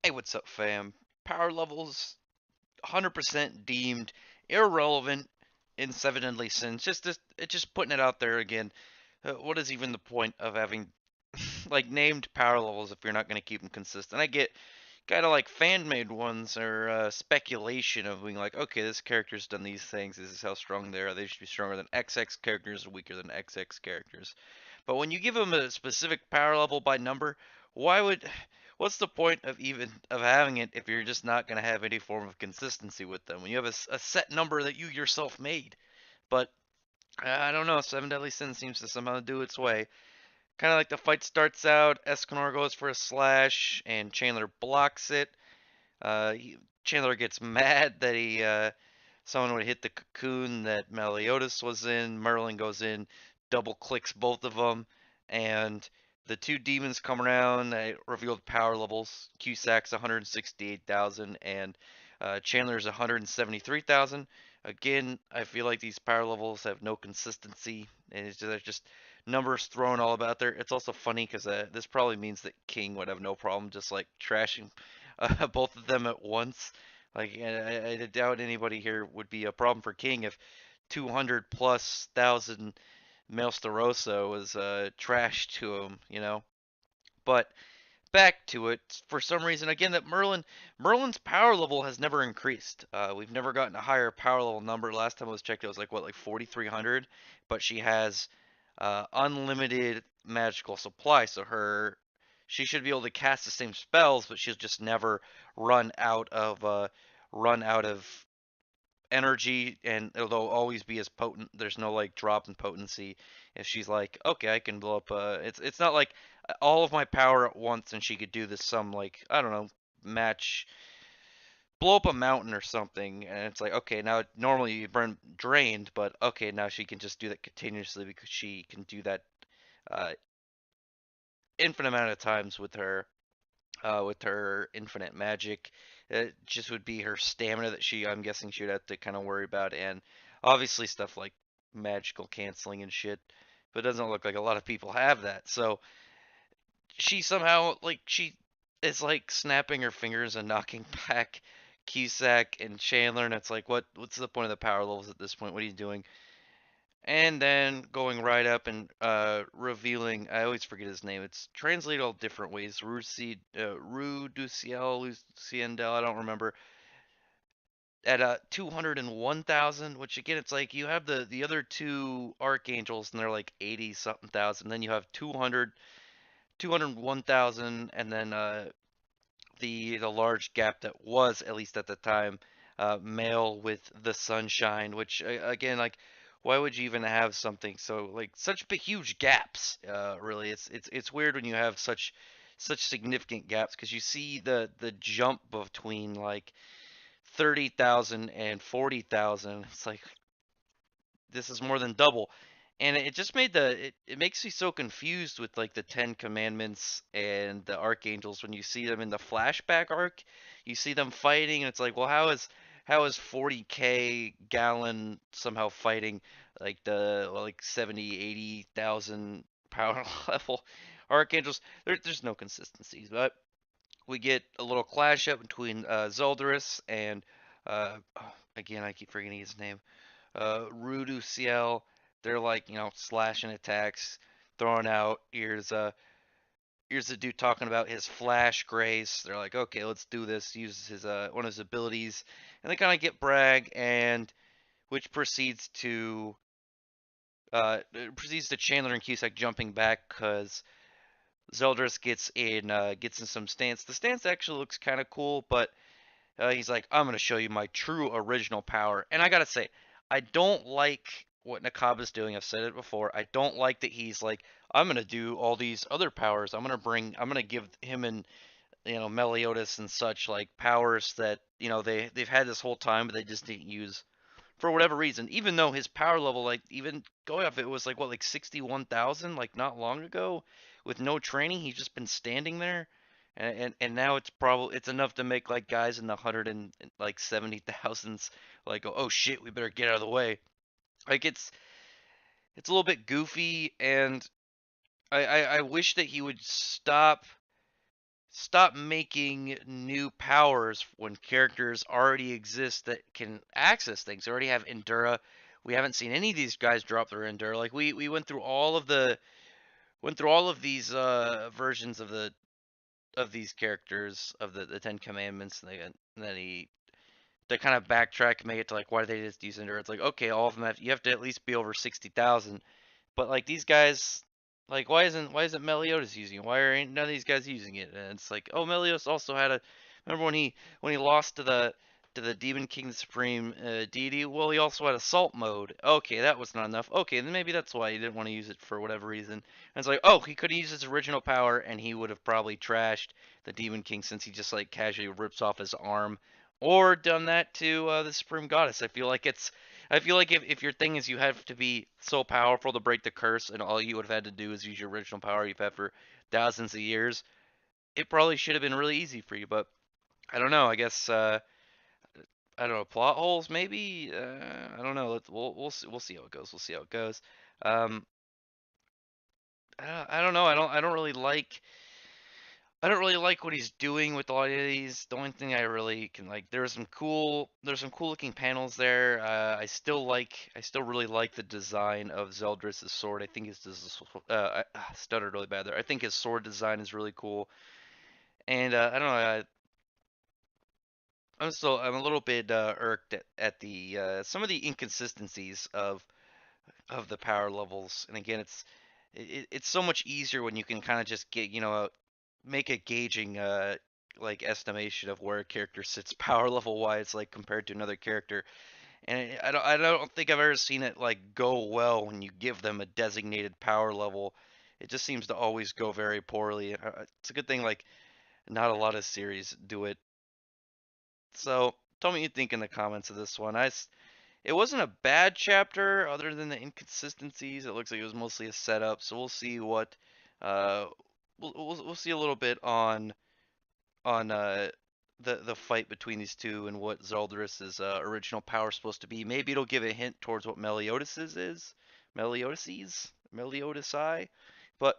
Hey, what's up, fam? Power levels 100% deemed irrelevant in Seven Deadly Sins. Just putting it out there again. What is even the point of having like named power levels if you're not going to keep them consistent? I get kind of like fan made ones or speculation of being like, okay, this character's done these things. This is how strong they are. They should be stronger than XX characters, weaker than XX characters. But when you give them a specific power level by number, why would what's the point of even of having it if you're just not going to have any form of consistency with them when you have a set number that you yourself made? But I don't know. Seven Deadly Sins seems to somehow do its way. Kind of like the fight starts out, Escanor goes for a slash, and Chandler blocks it. Chandler gets mad that someone would hit the cocoon that Meliodas was in. Merlin goes in, double clicks both of them, and the two demons come around. They revealed power levels. Cusac's 168,000 and Chandler's 173,000. Again, I feel like these power levels have no consistency, and they're just numbers thrown all about there. It's also funny because this probably means that King would have no problem just like trashing both of them at once. Like, I doubt anybody here would be a problem for King if 200 plus thousand Maelstrom was trash to him, you know. But back to it, for some reason, again, that Merlin's power level has never increased. We've never gotten a higher power level number. Last time I was checked, it was like what, like 4,300. But she has unlimited magical supply, so she should be able to cast the same spells, but she'll just never run out of run out of energy, and it'll always be as potent. There's no like drop in potency. If she's like, okay, I can blow up. It's not like all of my power at once, and she could do this some like I don't know match blow up a mountain or something, and it's like okay now normally you burn drained, but okay now she can just do that continuously because she can do that uh, infinite amount of times with her infinite magic. It just would be her stamina that I'm guessing she would have to kind of worry about, and obviously stuff like magical canceling and shit. But it doesn't look like a lot of people have that. So she somehow, like, she is like snapping her fingers and knocking back Cusack and Chandler, and it's like, what's the point of the power levels at this point? What are you doing? And then going right up and revealing, I always forget his name. It's translated all different ways. Rue du Ciel, Luciendel, I don't remember. At 201,000, which again, it's like you have the other two archangels and they're like 80 something thousand. Then you have 201,000, and then the large gap that was at least at the time male with the sunshine, which again like why would you even have something so like such big huge gaps? Really, it's weird when you have such significant gaps because you see the jump between like 30,000 and 40,000. It's like this is more than double. And it just made it makes me so confused with like the Ten Commandments and the Archangels when you see them in the flashback arc. You see them fighting, and it's like, well, how is 40K Gallon somehow fighting like the well, like 70, 80,000 power level Archangels? There's no consistencies, but we get a little clash up between Zolderus and again I keep forgetting his name. Rudu Ciel. They're like, slashing attacks, throwing out. Here's the dude talking about his flash grace. They're like, okay, let's do this. Uses his one of his abilities, and they kind of get brag, and which proceeds to Chandler and Cusack jumping back because Zeldris gets in some stance. The stance actually looks kind of cool, but he's like, I'm gonna show you my true original power. And I gotta say, I don't like what Nakaba's doing. I've said it before. I don't like that he's like, I'm gonna do all these other powers. I'm gonna give him and Meliodas and such like powers that they've had this whole time, but they just didn't use for whatever reason. Even though his power level, like even going up, it was like what, like 61,000, like not long ago, with no training. He's just been standing there, and now it's enough to make like guys in the hundred and like 70,000s like go, oh shit, we better get out of the way. Like it's a little bit goofy, and I wish that he would stop making new powers when characters already exist that can access things. They already have Endura. We haven't seen any of these guys drop their Endura. Like we went through all of these versions of these characters of the Ten Commandments, and then they kind of backtrack, make it to like why do they just use Endura? It's like okay, all of them you have to at least be over 60,000. But like these guys, like why isn't Meliodas using it? Why ain't none of these guys using it? And it's like, oh, Meliodas also had a. Remember when he lost to the Demon King Supreme deity? Well, he also had assault mode. Okay, that was not enough. Okay, then maybe that's why he didn't want to use it for whatever reason. And it's like, oh, he could have used his original power, and he would have probably trashed the Demon King since he just like casually rips off his arm, or done that to the Supreme Goddess. I feel like if your thing is you have to be so powerful to break the curse, and all you would have had to do is use your original power you've had for thousands of years, it probably should have been really easy for you. But I don't know. I guess I don't know, plot holes maybe. I don't know. We'll see how it goes. We'll see how it goes. Um, I don't know. I don't really like what he's doing with a lot of these. The only thing I really can like, there's some cool looking panels there. I still really like the design of Zeldris' sword. I think I stuttered really bad there. I think his sword design is really cool. And I don't know, I'm a little bit irked at the some of the inconsistencies of the power levels. And again, it's so much easier when you can kind of just get, make a gauging like estimation of where a character sits power level wise like compared to another character. And I don't think I've ever seen it like go well when you give them a designated power level. It just seems to always go very poorly. It's a good thing like not a lot of series do it. So tell me what you think in the comments of this one. It wasn't a bad chapter other than the inconsistencies. It looks like it was mostly a setup. So we'll see what uh we'll see a little bit on the fight between these two and what Zaldris' original power is supposed to be. Maybe it'll give a hint towards what Meliodas' is. Meliodasi. But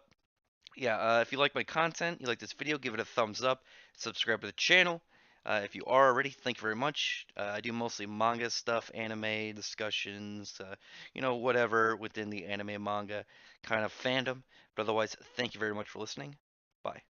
yeah, if you like my content, you like this video, give it a thumbs up, subscribe to the channel. If you are already, thank you very much. I do mostly manga stuff, anime discussions, whatever within the anime manga kind of fandom. But otherwise, thank you very much for listening. Bye.